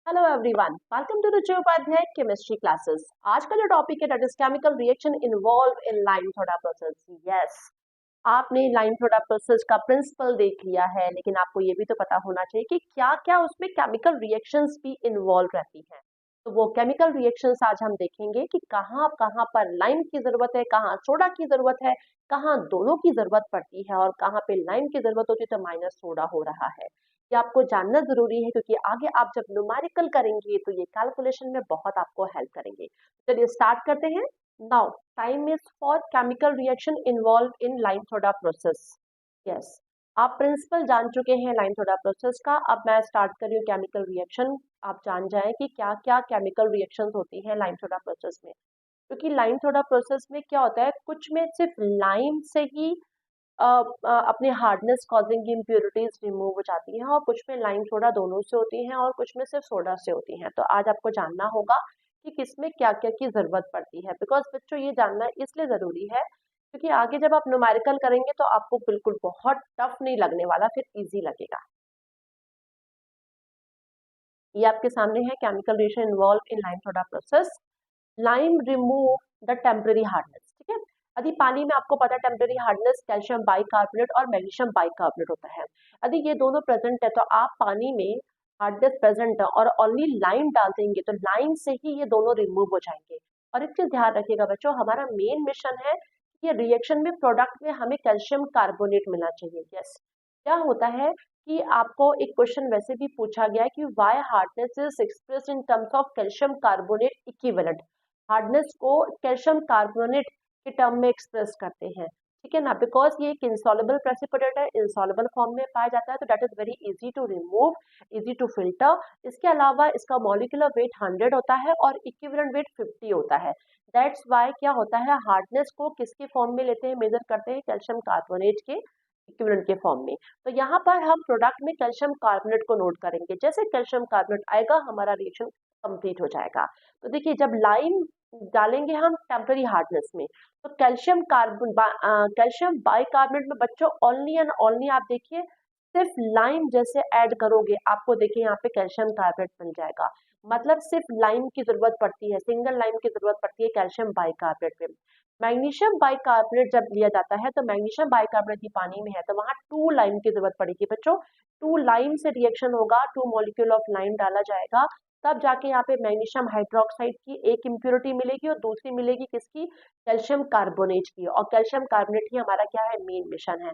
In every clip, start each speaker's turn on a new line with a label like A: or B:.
A: Hello everyone, welcome to Ruchi Upadhyay chemistry classes. आज का जो टॉपिक है that is chemical reaction involve in lime soda process. Yes, आपने lime soda process का principle देख लिया है, लेकिन आपको ये भी तो पता होना चाहिए कि क्या क्या उसमें केमिकल रिएक्शंस भी इन्वॉल्व रहती हैं। तो वो केमिकल रिएक्शंस आज हम देखेंगे कि कहाँ कहाँ पर लाइम की जरूरत है, कहाँ सोडा की जरूरत है, कहाँ दोनों की जरूरत पड़ती है और कहाँ पे लाइम की जरूरत होती है तो माइनस सोडा हो रहा है। ये आपको जानना जरूरी है क्योंकि आगे आप जब न्यूमेरिकल करेंगे तो ये कैलकुलेशन में बहुत आपको हेल्प करेंगे। चलिए स्टार्ट करते हैं। Now time is for chemical reaction involve in lime soda process. Yes, आप प्रिंसिपल जान चुके हैं लाइम सोडा प्रोसेस का। अब मैं स्टार्ट कर रही हूँ केमिकल रिएक्शन। आप जान जाएं कि क्या क्या केमिकल रिएक्शंस होती हैं लाइम सोडा प्रोसेस में। क्योंकि लाइम सोडा प्रोसेस में क्या होता है, कुछ में सिर्फ लाइम से ही अपने हार्डनेस कॉजिंग इम्प्योरिटीज रिमूव हो जाती हैं और कुछ में लाइम सोडा दोनों से होती हैं और कुछ में सिर्फ सोडा से होती हैं। तो आज आपको जानना होगा कि किसमें क्या क्या की जरूरत पड़ती है। बिकॉज बच्चों ये जानना इसलिए जरूरी है क्योंकि आगे जब आप न्यूमेरिकल करेंगे तो आपको बिल्कुल बहुत टफ नहीं लगने वाला, फिर इजी लगेगा। ये आपके सामने है chemical reaction involve in lime soda process. Lime remove the temporary hardness. ठीक है, यदि पानी में आपको पता है टेम्पररी हार्डनेस कैल्शियम बाइकार्बोनेट और मैग्नीशियम बाइकार्बोनेट होता है। यदि ये दोनों प्रेजेंट है तो आप पानी में हार्डनेस प्रेजेंट है और ओनली लाइम डाल देंगे तो लाइम से ही ये दोनों रिमूव हो जाएंगे। और एक चीज ध्यान रखिएगा बच्चों, हमारा मेन मिशन है कि ये रिएक्शन में प्रोडक्ट में हमें कैल्शियम कार्बोनेट मिलना चाहिए। यस, क्या होता है कि आपको एक क्वेश्चन वैसे भी पूछा गया है कि why hardness is expressed in terms of calcium carbonate equivalent. Hardness को कैल्शियम कार्बोनेट के टर्म में एक्सप्रेस करते हैं। ठीक है ना, बिकॉज ये एक इंसॉल्युबल प्रेसिपिटेट है, इंसॉल्युबल फॉर्म में पाया जाता है तो that is very easy to remove, easy to filter. इसके अलावा इसका मॉलिक्यूलर वेट 100 होता है और इक्विवेलेंट वेट 50 होता है। दैट्स वाई क्या होता है, हार्डनेस को किसके फॉर्म में लेते हैं, मेजर करते हैं कैल्शियम कार्बोनेट के इक्विवेलेंट के फॉर्म में। तो यहाँ पर हम प्रोडक्ट में कैल्शियम कार्बोनेट को नोट करेंगे। जैसे कैल्शियम कार्बोनेट आएगा हमारा रिएक्शन कंप्लीट हो जाएगा। तो देखिए जब लाइम डालेंगे हम टेम्पररी हार्डनेस में तो कैल्शियम बाइकार्बोनेट में बच्चों ओनली एंड ओनली आप देखिए सिर्फ लाइम जैसे ऐड करोगे आपको देखिए यहाँ पे कैल्शियम कार्बोनेट मिल जाएगा। मतलब सिर्फ लाइम की जरूरत पड़ती है, सिंगल लाइम की जरूरत पड़ती है कैल्शियम बाइकार्बोनेट में। मैग्नीशियम बाइकार्बोनेट जब लिया जाता है तो मैग्नीशियम बाइकार्बोनेट भी पानी में है तो वहां 2 लाइम की जरूरत पड़ेगी बच्चों। 2 लाइम से रिएक्शन होगा, 2 मॉलिक्यूल ऑफ लाइम डाला जाएगा, तब जाके यहाँ पे मैग्नीशियम हाइड्रोक्साइड की एक इम्प्योरिटी मिलेगी और दूसरी मिलेगी किसकी, कैल्शियम कार्बोनेट की। और कैल्शियम कार्बोनेट ही हमारा क्या है, मेन मिशन है।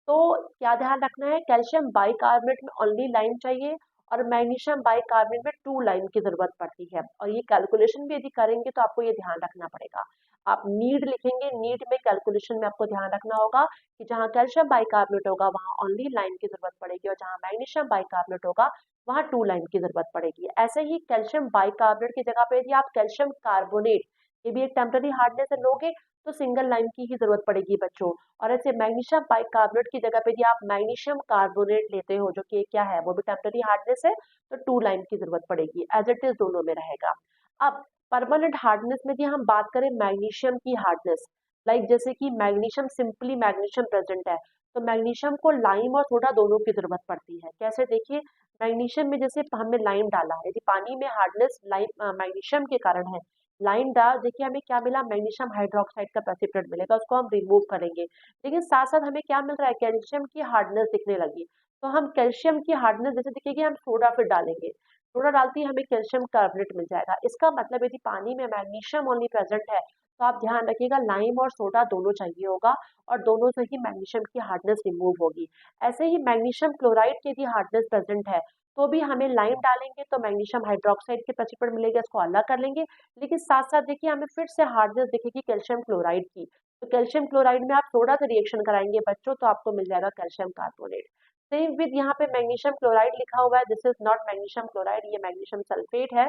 A: तो क्या ध्यान रखना है, कैल्शियम बाइकार्बोनेट में ओनली लाइम चाहिए और मैग्नीशियम बाइकार्बोनेट में 2 लाइम की जरूरत पड़ती है। और ये कैलकुलेशन भी यदि करेंगे तो आपको ये ध्यान रखना पड़ेगा। आप नीड लिखेंगे, नीड में कैलकुलेशन में आपको ध्यान रखना होगा कि जहाँ कैल्शियम बाइकार्बोनेट होगा वहाँ ओनली लाइम की जरूरत पड़ेगी और जहाँ मैग्नीशियम बाइकार्बोनेट होगा वहाँ 2 लाइन की जरूरत पड़ेगी। ऐसे ही कैल्शियम बाइकार्बोनेट की जगह पे यदि आप कैल्शियम कार्बोनेट, ये भी एक टेम्पररी हार्डनेस है, लोगे तो सिंगल लाइन की ही जरूरत पड़ेगी बच्चों। और ऐसे मैग्नीशियम बाइकार्बोनेट की जगह पे यदि आप मैग्नीशियम कार्बोनेट लेते हो जो कि क्या है वो भी टेम्पररी हार्डनेस है तो 2 लाइन की जरूरत पड़ेगी। एज इट इज दोनों में रहेगा। अब परमानेंट हार्डनेस में यदि हम बात करें मैग्नीशियम की हार्डनेस, लाइक जैसे कि मैग्नीशियम सिंपली मैग्नीशियम प्रेजेंट है तो मैग्नीशियम को लाइम और सोडा दोनों की जरूरत पड़ती है। कैसे, देखिए मैग्नीशियम में जैसे हमने लाइम डाला है, यदि पानी में हार्डनेस लाइम मैग्नीशियम के कारण है, लाइम डाल देखिए हमें क्या मिला, मैग्नीशियम हाइड्रोक्साइड का प्रेसिपिटेट मिलेगा, उसको हम रिमूव करेंगे। लेकिन साथ साथ हमें क्या मिल रहा है, कैल्शियम की हार्डनेस दिखने लगी। तो हम कैल्शियम की हार्डनेस जैसे दिखेगी हम सोडा फिर डालेंगे, सोडा डालते ही हमें कैल्शियम कार्बोनेट मिल जाएगा। इसका मतलब यदि पानी में मैग्नीशियम ओनली प्रेजेंट है तो आप ध्यान रखिएगा लाइम और सोडा दोनों चाहिए होगा और दोनों से ही मैग्नीशियम की हार्डनेस रिमूव होगी। ऐसे ही मैग्नीशियम क्लोराइड की यदि हार्डनेस प्रेजेंट है तो भी हमें लाइम डालेंगे तो मैग्नीशियम हाइड्रोक्साइड के प्रेसिपिटेट मिलेगा, इसको अलग कर लेंगे। लेकिन साथ साथ देखिए हमें फिर से हार्डनेस दिखेगी कैल्शियम क्लोराइड की, तो कैल्शियम क्लोराइड में आप सोडा से रिएक्शन कराएंगे बच्चों तो आपको मिल जाएगा कैल्शियम कार्बोनेट। सेम विद यहाँ पे मैग्नीशियम क्लोराइड लिखा हुआ है, this is not magnesium chloride, ये मैग्नीशियम सल्फेट है।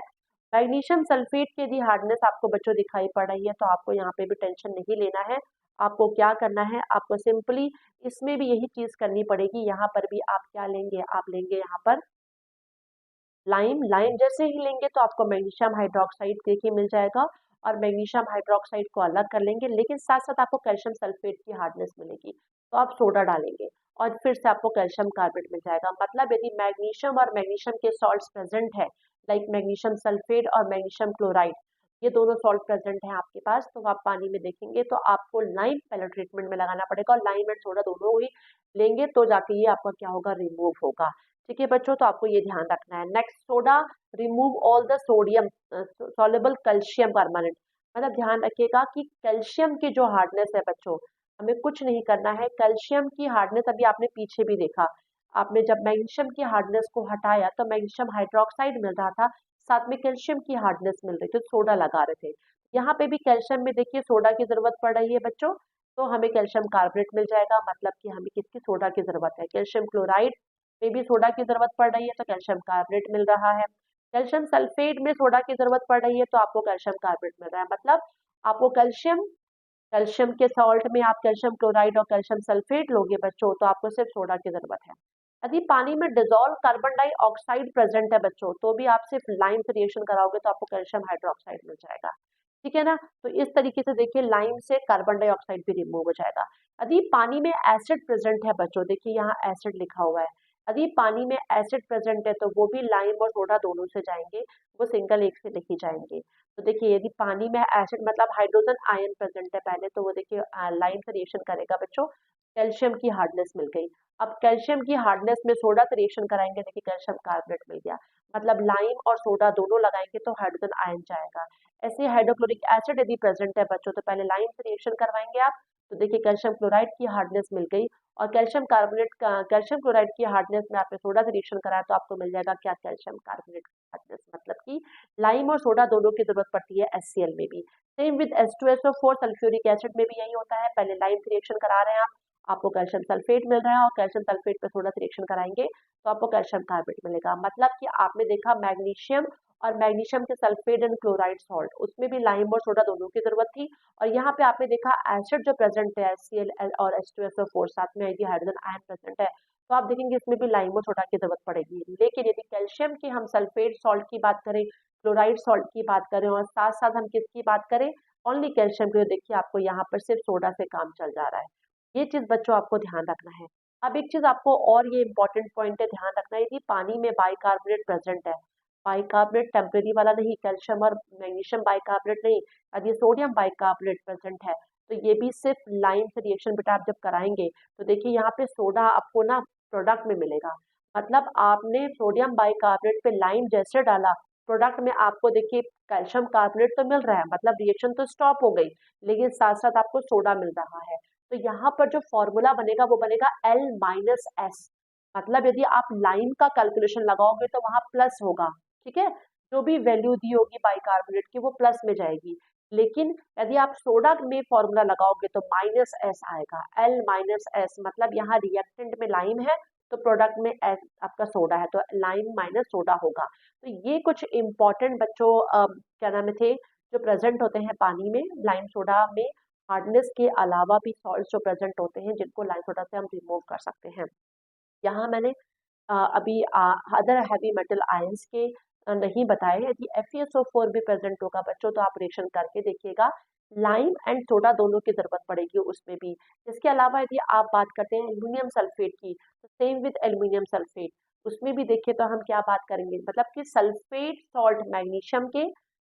A: मैग्नीशियम सल्फेट की यदि हार्डनेस आपको बच्चों दिखाई पड़ रही है तो आपको यहाँ पे भी टेंशन नहीं लेना है। आपको क्या करना है, आपको सिंपली इसमें भी यही चीज करनी पड़ेगी। यहाँ पर भी आप क्या लेंगे, आप लेंगे यहाँ पर लाइम, लाइम जैसे ही लेंगे तो आपको मैग्नीशियम हाइड्रोक्साइड देखिए मिल जाएगा और मैग्नीशियम हाइड्रोक्साइड को अलग कर लेंगे, लेकिन साथ साथ आपको कैल्शियम सल्फेट की हार्डनेस मिलेगी तो आप सोडा डालेंगे और फिर से आपको कैल्शियम कार्बोनेट मिल जाएगा। मतलब यदि मैग्नीशियम और मैग्नीशियम के सॉल्ट्स प्रेजेंट है लाइक मैग्नीशियम सल्फेट और मैग्नीशियम क्लोराइड, ये दोनों सॉल्ट प्रेजेंट हैं आपके पास, तो आप पानी में देखेंगे तो आपको लाइम पहले ट्रीटमेंट में लगाना पड़ेगा, और लाइम एंड सोडा दोनों ही लेंगे तो जाके ये आपका क्या होगा, रिमूव होगा। ठीक है बच्चों, तो आपको ये ध्यान रखना है। Next, soda remove all the sodium soluble calcium carbonate, मतलब ध्यान रखिएगा कि कैल्शियम की जो हार्डनेस है बच्चों, हमें कुछ नहीं करना है। कैल्शियम की हार्डनेस अभी आपने पीछे भी देखा, आपने जब मैग्नीशियम की हार्डनेस को हटाया तो मैग्नीशियम हाइड्रोक्साइड मिल रहा था, साथ में कैल्शियम की हार्डनेस मिल रही थी, तो सोडा लगा रहे थे। यहाँ पे भी कैल्शियम में देखिए सोडा की जरूरत पड़ रही है बच्चों, तो हमें कैल्शियम कार्बोनेट मिल जाएगा, मतलब कि हमें किसकी, सोडा की जरूरत है। कैल्शियम क्लोराइड में भी सोडा की जरूरत पड़ रही है, तो कैल्शियम कार्बोनेट मिल रहा है। कैल्शियम सल्फेट में सोडा की जरूरत पड़ रही है, तो आपको कैल्शियम कार्बोनेट मिल रहा है। मतलब आपको कैल्शियम, कैल्शियम के सॉल्ट में आप कैल्शियम क्लोराइड और कैल्शियम सल्फेट लोगे बच्चों, तो आपको सिर्फ सोडा की जरूरत है। यदि पानी में डिजोल्व कार्बन डाइऑक्साइड प्रेजेंट है बच्चों, तो भी आप सिर्फ लाइम से रिएक्शन कराओगे तो आपको कैल्शियम हाइड्रोक्साइड मिल जाएगा। ठीक है ना, तो इस तरीके से देखिए लाइम से कार्बन डाइऑक्साइड भी रिमूव हो जाएगा। यदि पानी में एसिड प्रेजेंट है बच्चों, देखिए यहाँ एसिड लिखा हुआ है, यदि पानी में एसिड प्रेजेंट है तो वो भी लाइम और सोडा दोनों से जाएंगे, वो सिंगल एक से लिखी जाएंगे। तो देखिए यदि पानी में एसिड मतलब हाइड्रोजन आयन प्रेजेंट है पहले, तो वो देखिए लाइम से रिएक्शन करेगा बच्चों, कैल्शियम की हार्डनेस मिल गई। अब कैल्शियम की हार्डनेस में सोडा से रिएक्शन कराएंगे, देखिए कैल्शियम कार्बोनेट मिल गया, मतलब लाइम और सोडा दोनों लगाएंगे तो हाइड्रोजन आयन जाएगा। ऐसे हाइड्रोक्लोरिक एसिड यदि प्रेजेंट है बच्चों, तो पहले लाइम से रिएक्शन करवाएंगे आप, तो देखिए कैल्शियम क्लोराइड की हार्डनेस मिल गई, और कैल्शियम कार्बोनेट का, कैल्शियम क्लोराइड की हार्डनेस में आपने सोडा से रिएक्शन कराया तो आपको मिल जाएगा क्या, कैल्शियम कार्बोनेट हार्डनेस। मतलब कि लाइम और सोडा दोनों की जरूरत पड़ती है HCl में भी। Same with H2SO4 sulphuric acid में भी यही होता है, पहले लाइम से रिएक्शन करा रहे हैं आप, आपको कैल्शियम सल्फेट मिल रहा है, और कैल्शियम सल्फेट पे सोडा से रिएक्शन कराएंगे तो आपको कैल्शियम कार्बोनेट मिलेगा। मतलब कि आपने देखा मैग्नीशियम और मैग्नीशियम के सल्फेट एंड क्लोराइड सॉल्ट, उसमें भी लाइम और सोडा दोनों की जरूरत थी, और यहाँ पे आपने देखा एसिड जो प्रेजेंट है HCl और H2SO4, साथ में यदि हाइड्रोजन आयन प्रेजेंट है, तो आप देखेंगे इसमें भी लाइम और सोडा की जरूरत पड़ेगी। लेकिन यदि कैल्शियम की हम सल्फेट सॉल्ट की बात करें, क्लोराइड सॉल्ट की बात करें, और साथ साथ हम किसकी बात करें, ओनली कैल्शियम की, तो देखिए आपको यहाँ पर सिर्फ सोडा से काम चल जा रहा है। ये चीज बच्चों आपको ध्यान रखना है। अब एक चीज आपको और ये इंपॉर्टेंट पॉइंट है ध्यान रखना है कि पानी में बाइकार्बोनेट प्रेजेंट है, बाइकार्बोनेट टेम्परेरी वाला नहीं, कैल्शियम और मैग्नीशियम बाइकार्बोनेट नहीं, यदि सोडियम बाइकार्बोनेट प्रेजेंट है तो ये भी सिर्फ लाइम से रिएक्शन बेटा आप जब कराएंगे, तो देखिए यहाँ पे सोडा आपको ना प्रोडक्ट में मिलेगा। मतलब आपने सोडियम बाइकार्बोनेट पे लाइम जैसे डाला, प्रोडक्ट में आपको देखिए कैल्शियम कार्बोनेट तो मिल रहा है, मतलब रिएक्शन तो स्टॉप हो गई, लेकिन साथ साथ आपको सोडा मिल रहा है। तो यहाँ पर जो फॉर्मूला बनेगा वो बनेगा L-S, मतलब यदि आप लाइम का कैलकुलेशन लगाओगे तो वहां प्लस होगा, ठीक है, जो भी वैल्यू दी होगी बाइकार्बोनेट की वो प्लस में जाएगी। लेकिन यदि आप सोडा में फॉर्मूला लगाओगे तो -S आएगा, L-S, मतलब यहाँ रिएक्टेंट में लाइम है तो प्रोडक्ट में S आपका सोडा है, तो लाइम माइनस सोडा होगा। तो ये कुछ इंपॉर्टेंट बच्चों क्या नाम है थे जो प्रेजेंट होते हैं पानी में, लाइम सोडा में हार्डनेस के अलावा भी सॉल्ट जो प्रेजेंट होते हैं जिनको लाइम सोडा से हम रिमूव कर सकते हैं। यहाँ मैंने अभी अदर हैवी मेटल आयंस के नहीं बताए। यदि FeSO4 भी प्रेजेंट होगा बच्चों तो आप रिएक्शन करके देखिएगा, लाइम एंड सोडा दोनों की जरूरत पड़ेगी उसमें भी। इसके अलावा यदि आप बात करते हैं एल्यूमिनियम सल्फेट की, तो सेम विद एल्यूमिनियम सल्फेट, उसमें भी देखिए तो हम क्या बात करेंगे, मतलब कि सल्फेट सॉल्ट मैग्नीशियम के,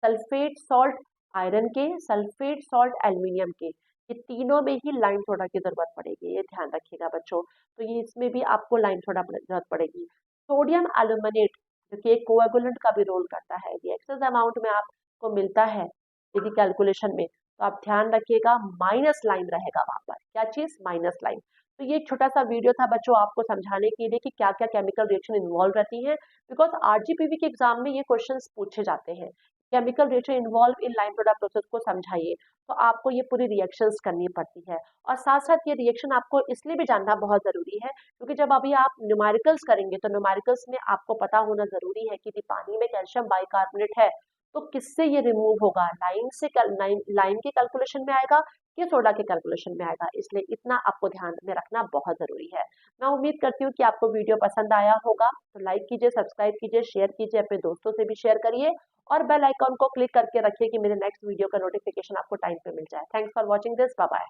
A: सल्फेट सॉल्ट आयरन के, सल्फेट सॉल्ट एल्यूमिनियम के, ये तीनों में ही लाइम सोडा की जरूरत पड़ेगी, ये ध्यान रखिएगा बच्चों। तो ये इसमें भी आपको लाइम सोडा की जरूरत पड़ेगी। सोडियम एल्यूमिनेट जो कि एक कोएगुलेंट का भी रोल करता है, ये एक्सेस अमाउंट में आपको मिलता है यदि कैलकुलेशन में, तो आप ध्यान रखिएगा माइनस लाइम रहेगा वहां पर, क्या चीज, माइनस लाइम। तो ये एक छोटा सा वीडियो था बच्चों आपको समझाने के लिए कि क्या क्या केमिकल रिएक्शन इन्वॉल्व रहती है, बिकॉज RGPV के एग्जाम में ये क्वेश्चंस पूछे जाते हैं, chemical reaction involve in lime soda process को समझाइए, तो आपको ये पूरी रिएक्शंस करनी पड़ती है। और साथ साथ ये रिएक्शन आपको इसलिए भी जानना बहुत जरूरी है क्योंकि जब अभी आप न्यूमेरिकल्स करेंगे तो न्यूमेरिकल्स में आपको पता होना जरूरी है कि यदि पानी में कैल्शियम बाइकार्बोनेट है तो किससे ये रिमूव होगा, लाइम से, लाइम के कैलकुलेशन में आएगा कि सोडा के कैलकुलेशन में आएगा, इसलिए इतना आपको ध्यान में रखना बहुत जरूरी है। मैं उम्मीद करती हूँ कि आपको वीडियो पसंद आया होगा, तो लाइक कीजिए, सब्सक्राइब कीजिए, शेयर कीजिए, अपने दोस्तों से भी शेयर करिए, और बेल आइकॉन को क्लिक करके रखिए कि मेरे नेक्स्ट वीडियो का नोटिफिकेशन आपको टाइम पे मिल जाए। Thanks for watching this, bye bye.